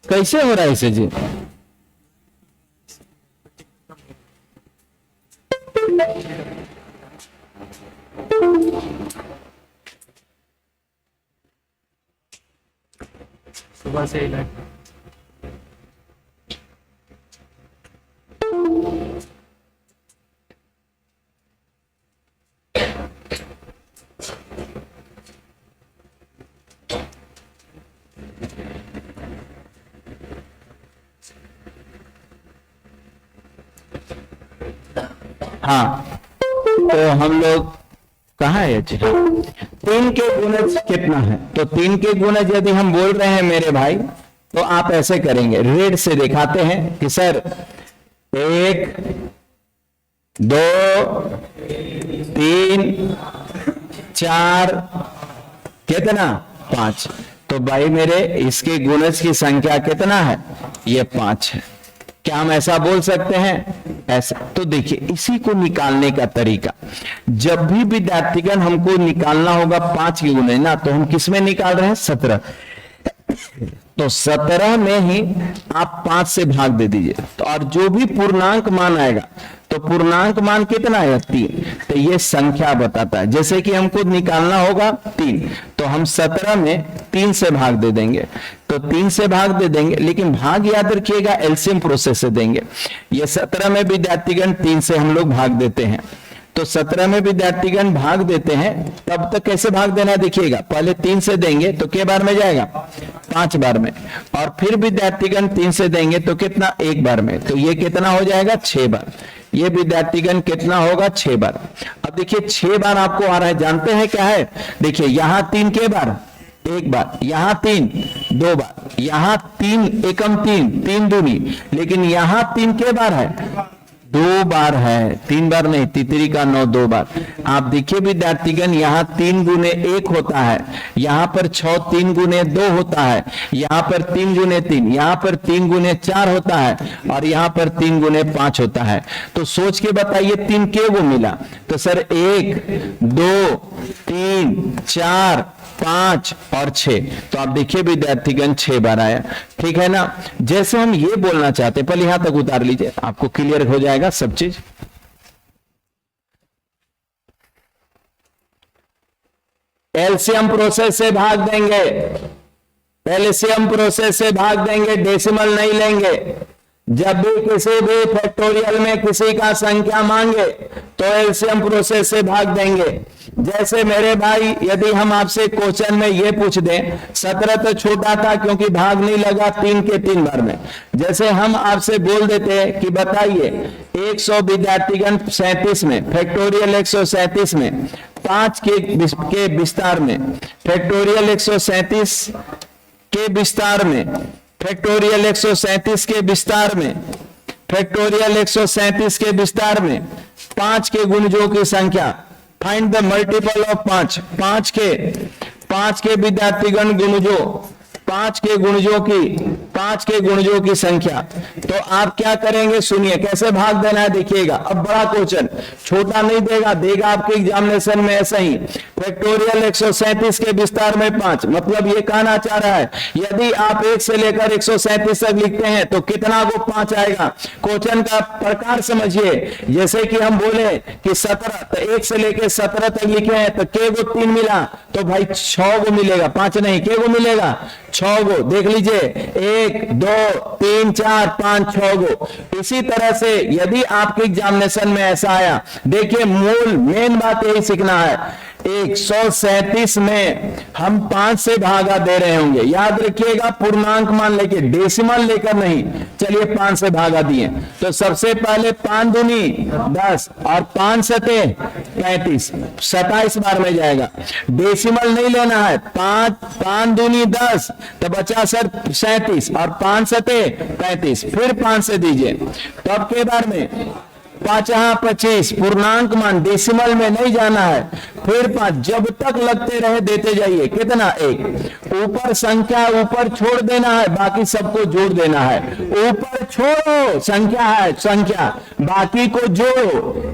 कैसे हो रहा है इसे जी? सुबह से ही हाँ, तो हम लोग कहाँ है? 3 के गुणज कितना है? तो 3 के गुणज यदि हम बोल रहे हैं मेरे भाई, तो आप ऐसे करेंगे, रेड से दिखाते हैं कि सर 1 2 3 4 कितना, 5। तो भाई मेरे इसके गुणज की संख्या कितना है, ये 5 है। क्या हम ऐसा बोल सकते हैं? ऐसा। तो देखिए इसी को निकालने का तरीका, जब भी विद्यार्थीगण हमको निकालना होगा 5 के गुणज ना, तो हम किस में निकाल रहे हैं, 17। तो 17 में ही आप 5 से भाग दे दीजिए, तो और जो भी पूर्णांक मान आएगा, तो पूर्णांक मान कितना है, 3। तो ये संख्या बताता है। जैसे कि हमको निकालना होगा 3, तो हम 17 में 3 से भाग दे देंगे, तो 3 से भाग दे देंगे, लेकिन भाग याद रखिएगा एलसीएम प्रोसेस से देंगे। ये 17 में विद्यार्थीगण 3 से हम लोग भाग देते हैं, तो 17 में विद्यार्थीगण भाग देते हैं, तब तक कैसे भाग देना देखिएगा, पहले 3 से देंगे तो के बार में जाएगा, 5 बार में, और फिर विद्यार्थीगण 3 से देंगे तो कितना, 1 बार में, तो ये कितना हो जाएगा, 6 बार। ये विद्यार्थीगण कितना होगा, 6 बार। अब देखिए 6 बार आपको आ रहा है, जानते हैं क्या है, देखिए यहां 3 के बार, 1 बार, यहां 3 2 बार, यहां 3 एकम 3 3 दूनी, लेकिन यहां 3 के बार है, 2 बार है, 3 बार नहीं, तितरी का 9 2 बार। आप देखिए विद्यार्थीगण यहाँ 3 गुने 1 होता है, यहाँ पर 6 3 गुने 2 होता है, यहाँ पर 3 गुने 3, यहाँ पर 3 गुने 4 होता है, और यहाँ पर 3 गुने 5 होता है। तो सोच के बताइए 3 के वो मिला, तो सर 1 2 3 4 5 और 6, तो आप देखिए विद्यार्थीगण 6 बार आया, ठीक है ना। जैसे हम ये बोलना चाहते, पहले यहां तक उतार लीजिए, आपको क्लियर हो जाएगा सब चीज। एलसीएम प्रोसेस से भाग देंगे, एलसीएम प्रोसेस से भाग देंगे, डेसिमल नहीं लेंगे। जब भी किसी भी फैक्टोरियल में किसी का संख्या मांगे तो एलसीएम प्रोसेस से भाग देंगे। जैसे मेरे भाई, यदि हम आपसे क्वेश्चन में ये पूछ दें, 17 तो छोटा था क्योंकि भाग नहीं लगा 3 के 3 बार में। जैसे हम आपसे बोल देते हैं कि बताइए 100 विद्यार्थीगण 37 में, फैक्टोरियल 137 में, 5 के विस्तार में, फैक्टोरियल 137 के विस्तार में, फैक्टोरियल 137 के विस्तार में, फैक्टोरियल 137 के विस्तार में 5 के गुणजों की संख्या, फाइंड द मल्टीपल ऑफ 5, 5 के विद्यार्थीगण गुणजों, 5 के गुणजों की संख्या। तो आप क्या करेंगे, सुनिए कैसे भाग देना है, देखिएगा। अब बड़ा क्वेश्चन, छोटा नहीं देगा, देगा आपके एग्जामिनेशन में ऐसा ही। फैक्टोरियल 137 के विस्तार में 5, मतलब ये कहना चाह रहा है यदि आप 1 से लेकर 137 तक लिखते हैं तो कितना को 5 आएगा। क्वेश्चन का प्रकार समझिए, जैसे कि हम बोले कि 17, तो 1 से लेकर 17 तक लिखे हैं तो के को 3 मिला, तो भाई 6 को मिलेगा, 5 नहीं, के को मिलेगा 6 गो। देख लीजिए 1 2 3 4 5 6 गो। इसी तरह से यदि आपके एग्जामिनेशन में ऐसा आया, देखिए मूल मेन बात यही सीखना है। 137 में हम 5 से भागा दे रहे होंगे, याद रखिएगा, पूर्णांक मान लेके, डेसिमल लेकर नहीं। चलिए 5 से भागा दिए, तो सबसे पहले 5 दूनी 10 और 5 सते 35, 27 बार में जाएगा। डेसिमल नहीं लेना है, 5 दूनी 10, तो बचा सर 37 और 5 सते 35, फिर 5 से दीजिए, तब के बार में 5 25, पूर्णांक मान, डेसिमल में नहीं जाना है। फिर 5, जब तक लगते रहे देते जाइए, कितना 1, ऊपर संख्या ऊपर छोड़ देना है, बाकी सबको जोड़ देना है। ऊपर छोड़ो, संख्या है संख्या, बाकी को जोड़ो,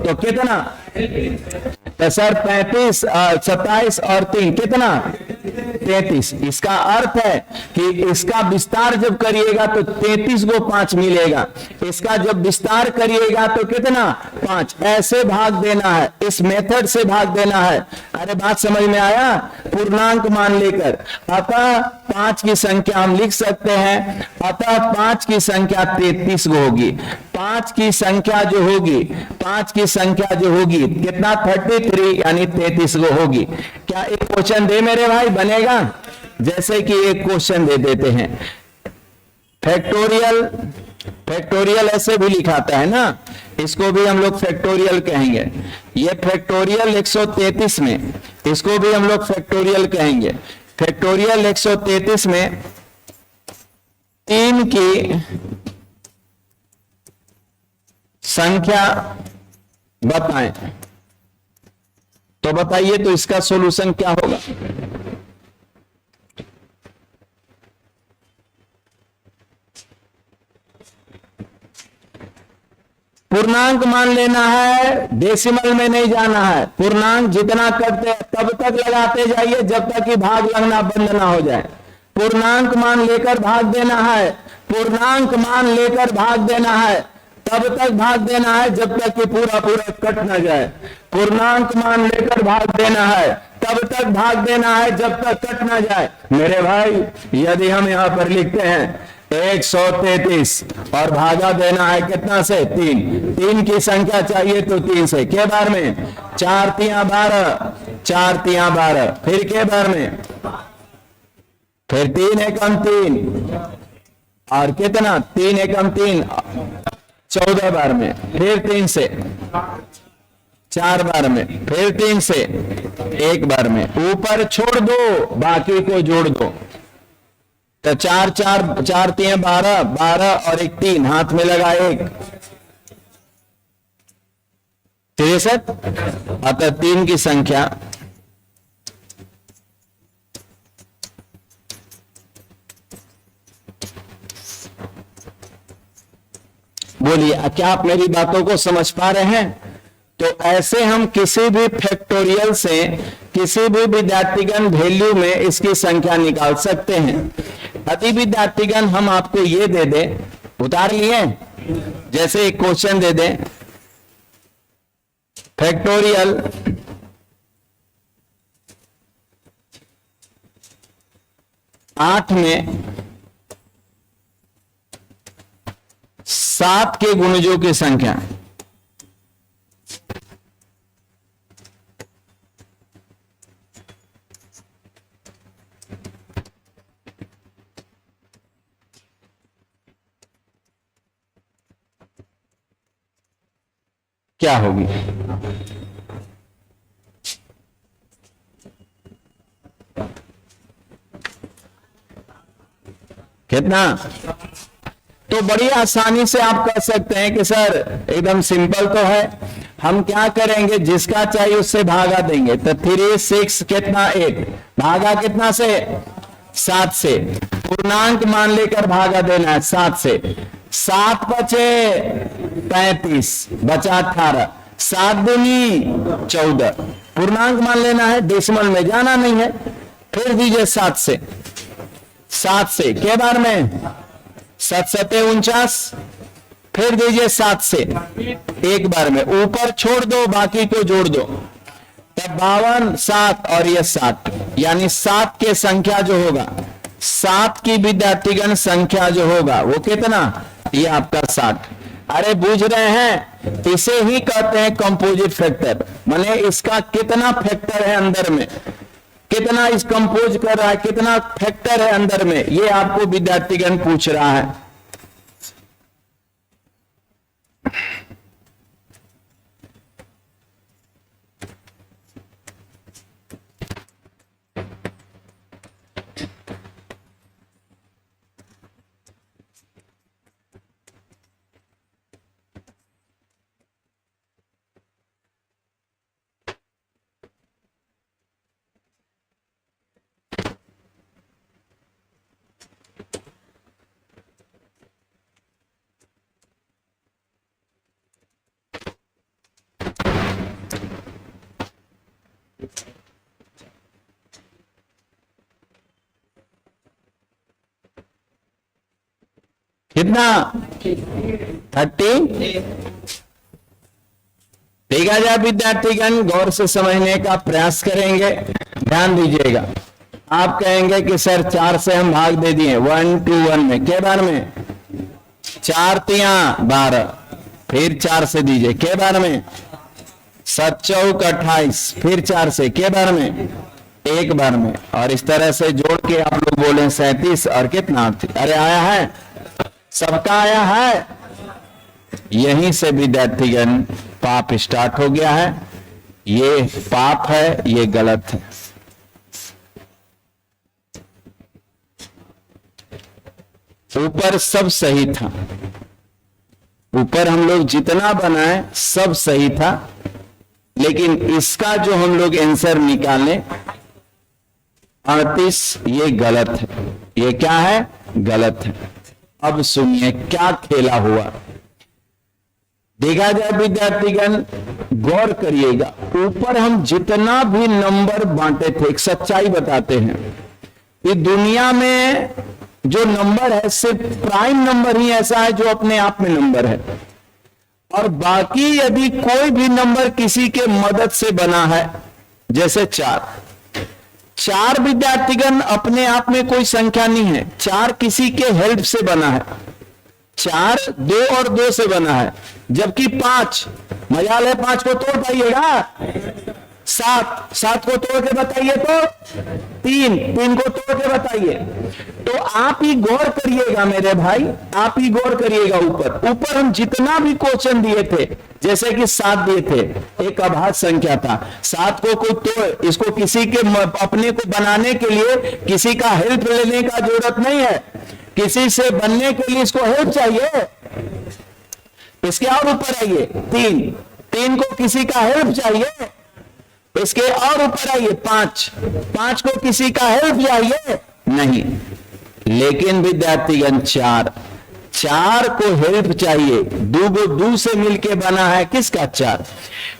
तो कितना, तो सर 35 27 और 3 कितना 33। इसका अर्थ है कि इसका विस्तार जब करिएगा तो 33 को 5 मिलेगा, इसका जब विस्तार करिएगा तो कितना 5। ऐसे भाग देना है, इस मेथड से भाग देना है। अरे बात समझ में आया, पूर्णांक मान लेकर। अतः 5 की संख्या हम लिख सकते हैं, अतः 5 की संख्या 33 को होगी। 5 की संख्या जो होगी, 5 की संख्या जो होगी कितना 33 यानी 33 को होगी। क्या एक क्वेश्चन दे मेरे भाई, बनेगा? जैसे कि एक क्वेश्चन दे देते हैं, फैक्टोरियल ऐसे भी लिखाता है ना, इसको भी हम लोग फैक्टोरियल कहेंगे। ये फैक्टोरियल 133 में, इसको भी हम लोग फैक्टोरियल कहेंगे। फैक्टोरियल 133 में 3 की संख्या बताएं, तो बताइए तो इसका सॉल्यूशन क्या होगा? पूर्णांक मान लेना है, डेसिमल में नहीं जाना है। पूर्णांक जितना करते हैं तब तक लगाते जाइए जब तक कि भाग लगना बंद ना हो जाए। पूर्णांक मान लेकर भाग देना है, पूर्णांक मान लेकर भाग देना है, तब तक भाग देना है जब तक कि पूरा पूरा कट ना जाए। पूर्णांक मान लेकर भाग देना है, तब तक भाग देना है जब तक कट ना जाए। मेरे भाई, यदि हम यहां पर लिखते हैं 133 और भागा देना है कितना से 3 की संख्या चाहिए तो 3 से, के बार में 4 तिया 12, 4 तिया 12, फिर के बार में फिर 3 एकम 3 और कितना 3 एकम 3 14 बार में, फिर 3 से 4 बार में, फिर 3 से 1 बार में, ऊपर छोड़ दो बाकी को जोड़ दो। तो 4 4 4 3 12 12 और 1 3 हाथ में लगा 1 63। अतः 3 की संख्या बोलिए, क्या आप मेरी बातों को समझ पा रहे हैं? तो ऐसे हम किसी भी फैक्टोरियल से किसी भी विद्यार्थीगण वैल्यू में इसकी संख्या निकाल सकते हैं। यदि विद्यार्थीगण हम आपको ये दे दें, उतार लिए, जैसे एक क्वेश्चन दे दें फैक्टोरियल 8 में 7 के गुणजों की संख्या, क्या होगी? कितना? तो बड़ी आसानी से आप कर सकते हैं कि सर एकदम सिंपल तो है, हम क्या करेंगे, जिसका चाहिए उससे भागा देंगे। तो 3 6 कितना 8, भागा कितना से 7 से, पूर्णांक मान लेकर भागा देना है 7 से। 7 बचे 35, बचा 18, 7 दूनी 14, पूर्णांक मान लेना है, डेसिमल में जाना नहीं है। फिर दीजिए 7 से, 7 से के बार में 7 7 49, फिर दीजिए 7 से 1 बार में, ऊपर छोड़ दो बाकी को जोड़ दो। तब 52 7 और ये 7, यानी 7 के संख्या जो होगा, 7 की विद्यार्थीगण संख्या जो होगा वो कितना, ये आपका 60। अरे बूझ रहे हैं, इसे ही कहते हैं कंपोजिट फैक्टर। माने इसका कितना फैक्टर है अंदर में, कितना इस कंपोज कर रहा है, कितना फैक्टर है अंदर में, ये आपको विद्यार्थीगण पूछ रहा है। कितना 30। ठीक है, जब विद्यार्थीगण गौर से समझने का प्रयास करेंगे, ध्यान दीजिएगा। आप कहेंगे कि सर 4 से हम भाग दे दिए 1 2 1 में, के बार में 4 3 12, फिर 4 से दीजिए के बार में 7 चौक 28, फिर 4 से के बार में 1 बार में, और इस तरह से जोड़ के आप लोग बोले 37 और कितना, अरे आया है, सबका आया है। यहीं से विद्यार्थीगण पाप स्टार्ट हो गया है। ये पाप है, ये गलत है। ऊपर सब सही था, ऊपर हम लोग जितना बनाए सब सही था, लेकिन इसका जो हम लोग आंसर निकाले 38, ये गलत है। ये क्या है, गलत है। अब सुनिए क्या खेला हुआ। देखा जाए विद्यार्थीगण, गौर करिएगा, ऊपर हम जितना भी नंबर बांटे थे, एक सच्चाई बताते हैं, ये दुनिया में जो नंबर है सिर्फ प्राइम नंबर ही ऐसा है जो अपने आप में नंबर है, और बाकी यदि कोई भी नंबर किसी के मदद से बना है, जैसे 4 विद्यार्थीगण अपने आप में कोई संख्या नहीं है, 4 किसी के हेल्प से बना है। 4 2 और 2 से बना है, जबकि 5 मजाल है, 5 को तोड़ पाइएगा, 7, 7 को तोड़ के बताइए तो 3, 3 को तोड़ के बताइए। तो आप ही गौर करिएगा मेरे भाई, आप ही गौर करिएगा। ऊपर ऊपर हम जितना भी क्वेश्चन दिए थे, जैसे कि 7 दिए थे, एक अभाज्य संख्या था, 7 को कोई तोड़, इसको किसी के अपने को बनाने के लिए किसी का हेल्प लेने का जरूरत नहीं है, किसी से बनने के लिए इसको हेल्प चाहिए। इसके और ऊपर आइए 3, 3 को किसी का हेल्प चाहिए। इसके और ऊपर आइए 5, 5 को किसी का हेल्प चाहिए नहीं। लेकिन विद्यार्थीगण 4, 4 को हेल्प चाहिए, 2 को 2 से मिलके बना है किसका 4।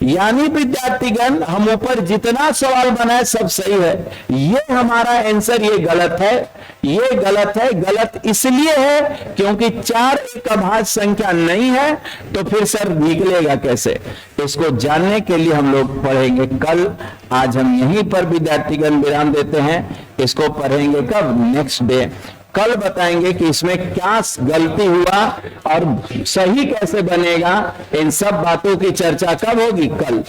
यानी विद्यार्थीगण हम ऊपर जितना सवाल बनाए सब सही है, ये हमारा आंसर ये गलत है, ये गलत है। गलत इसलिए है क्योंकि 4 एक अभाज्य संख्या नहीं है, तो फिर सर निकलेगा कैसे। इसको जानने के लिए हम लोग पढ़ेंगे कल। आज हम यहीं पर विद्यार्थीगण विराम देते हैं। इसको पढ़ेंगे कब, नेक्स्ट डे। कल बताएंगे कि इसमें क्या गलती हुआ और सही कैसे बनेगा। इन सब बातों की चर्चा कब होगी, कल।